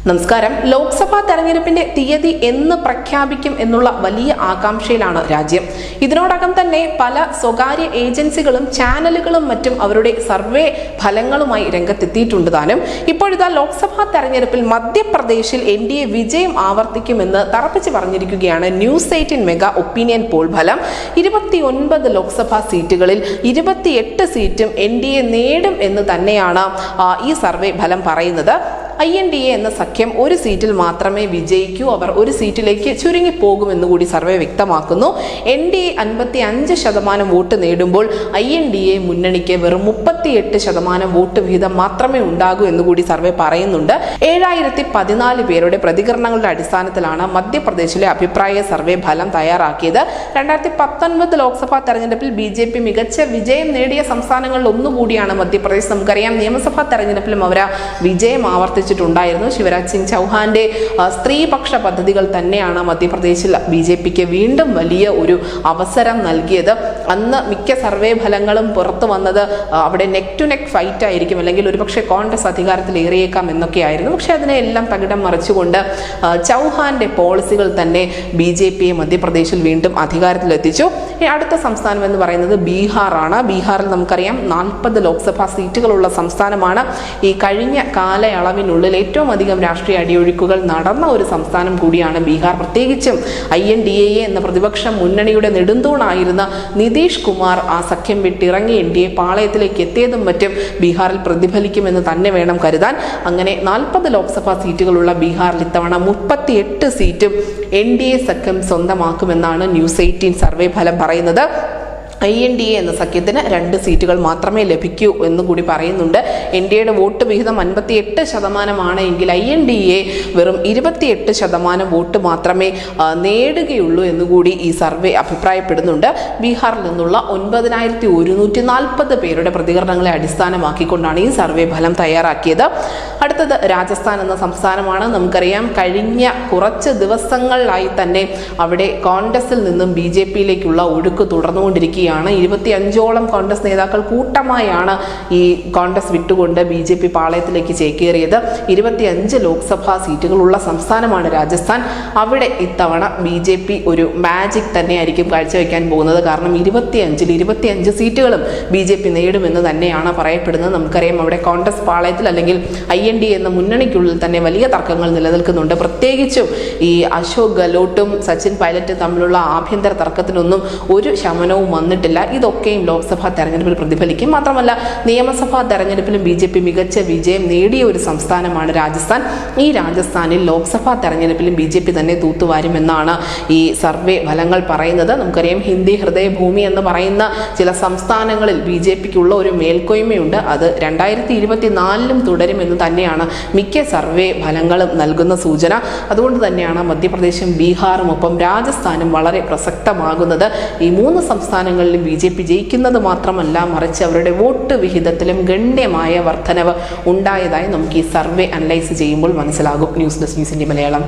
നമസ്കാരം. ലോക്സഭാ തെരഞ്ഞെടുപ്പിന്റെ തീയതി എന്ന് പ്രഖ്യാപിക്കും എന്നുള്ള വലിയ ആകാംക്ഷയിലാണ് രാജ്യം. ഇതിനോടകം തന്നെ പല സ്വകാര്യ ഏജൻസികളും ചാനലുകളും മറ്റും അവരുടെ സർവേ ഫലങ്ങളുമായി രംഗത്തെത്തിയിട്ടുണ്ട് താനും. ഇപ്പോഴിതാ ലോക്സഭാ തെരഞ്ഞെടുപ്പിൽ മധ്യപ്രദേശിൽ NDA വിജയം ആവർത്തിക്കുമെന്ന് തറപ്പിച്ച് പറഞ്ഞിരിക്കുകയാണ് ന്യൂസ് 18 മെഗാ ഒപ്പീനിയൻ പോൾ ഫലം. 29 ലോക്സഭാ സീറ്റുകളിൽ 28 സീറ്റും NDA നേടും എന്ന് തന്നെയാണ് ഈ സർവേ ഫലം പറയുന്നത്. INDA എന്ന സഖ്യം ഒരു സീറ്റിൽ മാത്രമേ വിജയിക്കൂ, അവർ ഒരു സീറ്റിലേക്ക് ചുരുങ്ങിപ്പോകുമെന്ന് കൂടി സർവേ വ്യക്തമാക്കുന്നു. NDA 55% വോട്ട് നേടുമ്പോൾ INDA മുന്നണിക്ക് വെറും 38% വോട്ട് വീതം മാത്രമേ ഉണ്ടാകൂ എന്നുകൂടി സർവേ പറയുന്നുണ്ട്. 7014 പേരുടെ പ്രതികരണങ്ങളുടെ അടിസ്ഥാനത്തിലാണ് മധ്യപ്രദേശിലെ അഭിപ്രായ സർവേ ഫലം തയ്യാറാക്കിയത്. 2019 ലോക്സഭാ തെരഞ്ഞെടുപ്പിൽ BJP മികച്ച വിജയം നേടിയ സംസ്ഥാനങ്ങളിൽ ഒന്നുകൂടിയാണ് മധ്യപ്രദേശ്. നമുക്കറിയാം, നിയമസഭാ തെരഞ്ഞെടുപ്പിലും അവർ വിജയം ആവർത്തിച്ചിട്ടുണ്ടായിരുന്നു. ശിവരാജ് സിംഗ് ചൗഹാന്റെ സ്ത്രീപക്ഷ പദ്ധതികൾ തന്നെയാണ് മധ്യപ്രദേശിൽ BJPക്ക് വീണ്ടും വലിയ ഒരു അവസരം നൽകിയത്. അന്ന് മിക്ക സർവേ ഫലങ്ങളും പുറത്തു വന്നത് അവിടെ നെക്ക് ടു നെക്ക് ഫൈറ്റ് ആയിരിക്കും, അല്ലെങ്കിൽ ഒരുപക്ഷെ കോൺഗ്രസ് അധികാരത്തിൽ ഏറിയേക്കാം എന്നൊക്കെയായിരുന്നു. പക്ഷെ അതിനെല്ലാം തകിടം മറിച്ചുകൊണ്ട് ചൗഹാന്റെ പോളിസികൾ തന്നെ BJPയെ മധ്യപ്രദേശിൽ വീണ്ടും അധികാരത്തിലെത്തിച്ചു. അടുത്ത സംസ്ഥാനം എന്ന് പറയുന്നത് ബീഹാറാണ്. ബീഹാറിൽ നമുക്കറിയാം 40 ലോക്സഭാ സീറ്റുകളുള്ള സംസ്ഥാനമാണ്. ഈ കഴിഞ്ഞ കാലയളവിനുള്ളിൽ ഏറ്റവും അധികം രാഷ്ട്രീയ അടിയൊഴുക്കുകൾ നടന്ന ഒരു സംസ്ഥാനം കൂടിയാണ് ബീഹാർ. പ്രത്യേകിച്ചും INDA എന്ന പ്രതിപക്ഷ മുന്നണിയുടെ നെടുന്തൂണായിരുന്ന നിതീഷ് കുമാർ ആ സഖ്യം വിട്ടിറങ്ങി NDA പാളയത്തിലേക്ക് എത്തിയതും മറ്റും ബീഹാറിൽ പ്രതിഫലിക്കുമെന്ന് തന്നെ വേണം കരുതാൻ. അങ്ങനെ 40 ലോക്സഭാ സീറ്റുകളുള്ള ബീഹാറിൽ ഇത്തവണ 38 സീറ്റും NDA സഖ്യം സ്വന്തമാക്കുമെന്നാണ് ന്യൂസ് 18 സർവേ ഫലം പറയുന്നത്. INDA എന്ന സഖ്യത്തിന് 2 സീറ്റുകൾ മാത്രമേ ലഭിക്കൂ എന്നുകൂടി പറയുന്നുണ്ട്. NDAയുടെ വോട്ട് വിഹിതം 58% എങ്കിൽ INDA വെറും 28% വോട്ട് മാത്രമേ നേടുകയുള്ളൂ എന്നുകൂടി ഈ സർവേ അഭിപ്രായപ്പെടുന്നുണ്ട്. ബീഹാറിൽ നിന്നുള്ള 9140 പേരുടെ പ്രതികരണങ്ങളെ അടിസ്ഥാനമാക്കിക്കൊണ്ടാണ് ഈ സർവേ ഫലം തയ്യാറാക്കിയത്. അടുത്തത് രാജസ്ഥാൻ എന്ന സംസ്ഥാനമാണ്. നമുക്കറിയാം, കഴിഞ്ഞ കുറച്ച് ദിവസങ്ങളിലായി തന്നെ അവിടെ കോൺഗ്രസിൽ നിന്നും BJPയിലേക്കുള്ള ഒഴുക്ക് തുടർന്നുകൊണ്ടിരിക്കുകയാണ്. 25ഓളം കോൺഗ്രസ് നേതാക്കൾ കൂട്ടമായാണ് ഈ കോൺഗ്രസ് വിട്ടുകൊണ്ട് BJP പാളയത്തിലേക്ക് ചേക്കേറിയത്. 25 ലോക്സഭാ സീറ്റുകളുള്ള സംസ്ഥാനമാണ് രാജസ്ഥാൻ. അവിടെ ഇത്തവണ BJP ഒരു മാജിക് തന്നെയായിരിക്കും കാഴ്ചവെക്കാൻ പോകുന്നത്. കാരണം 25 സീറ്റുകളും BJP നേടുമെന്ന് തന്നെയാണ് പറയപ്പെടുന്നത്. നമുക്കറിയാം, അവിടെ കോൺഗ്രസ് പാളയത്തിൽ അല്ലെങ്കിൽ INDA എന്ന മുന്നണിക്കുള്ളിൽ തന്നെ വലിയ തർക്കങ്ങൾ നിലനിൽക്കുന്നുണ്ട്. പ്രത്യേകിച്ചും ഈ അശോക് ഗെഹ്ലോട്ടും സച്ചിൻ പൈലറ്റും തമ്മിലുള്ള ആഭ്യന്തര തർക്കത്തിനൊന്നും ഒരു ശമനവും വന്നിട്ടില്ല. ഇതൊക്കെയും ലോക്സഭാ തെരഞ്ഞെടുപ്പിൽ പ്രതിഫലിക്കും. മാത്രമല്ല, നിയമസഭാ തെരഞ്ഞെടുപ്പിലും BJP മികച്ച വിജയം നേടിയ ഒരു സംസ്ഥാനമാണ് രാജസ്ഥാൻ. ഈ രാജസ്ഥാനിൽ ലോക്സഭാ തെരഞ്ഞെടുപ്പിലും BJP തന്നെ തൂത്തുവാരുമെന്നാണ് ഈ സർവേ ഫലങ്ങൾ പറയുന്നത്. നമുക്കറിയാം, ഹിന്ദി ഹൃദയഭൂമി എന്ന് പറയുന്ന ചില സംസ്ഥാനങ്ങളിൽ BJPക്കുള്ള ഒരു മേൽക്കോയ്മയുണ്ട്. അത് 2024 തുടരുമെന്ന് തന്നെയാണ് മിക്ക സർവേ ഫലങ്ങളും നൽകുന്ന സൂചന. അതുകൊണ്ട് തന്നെയാണ് മധ്യപ്രദേശും ബീഹാറും ഒപ്പം രാജസ്ഥാനും വളരെ പ്രസക്തമാകുന്നത്. ഈ 3 സംസ്ഥാനങ്ങളിലും BJP ജയിക്കുന്നത് മാത്രമല്ല, മറിച്ച് അവരുടെ വോട്ട് വിഹിതത്തിലും ഗണ്യമായ വർധനവ് ഉണ്ടായതായി നമുക്ക് ഈ സർവേ അനലൈസ് ചെയ്യുമ്പോൾ മനസ്സിലാകും. News desk news India Malayalam.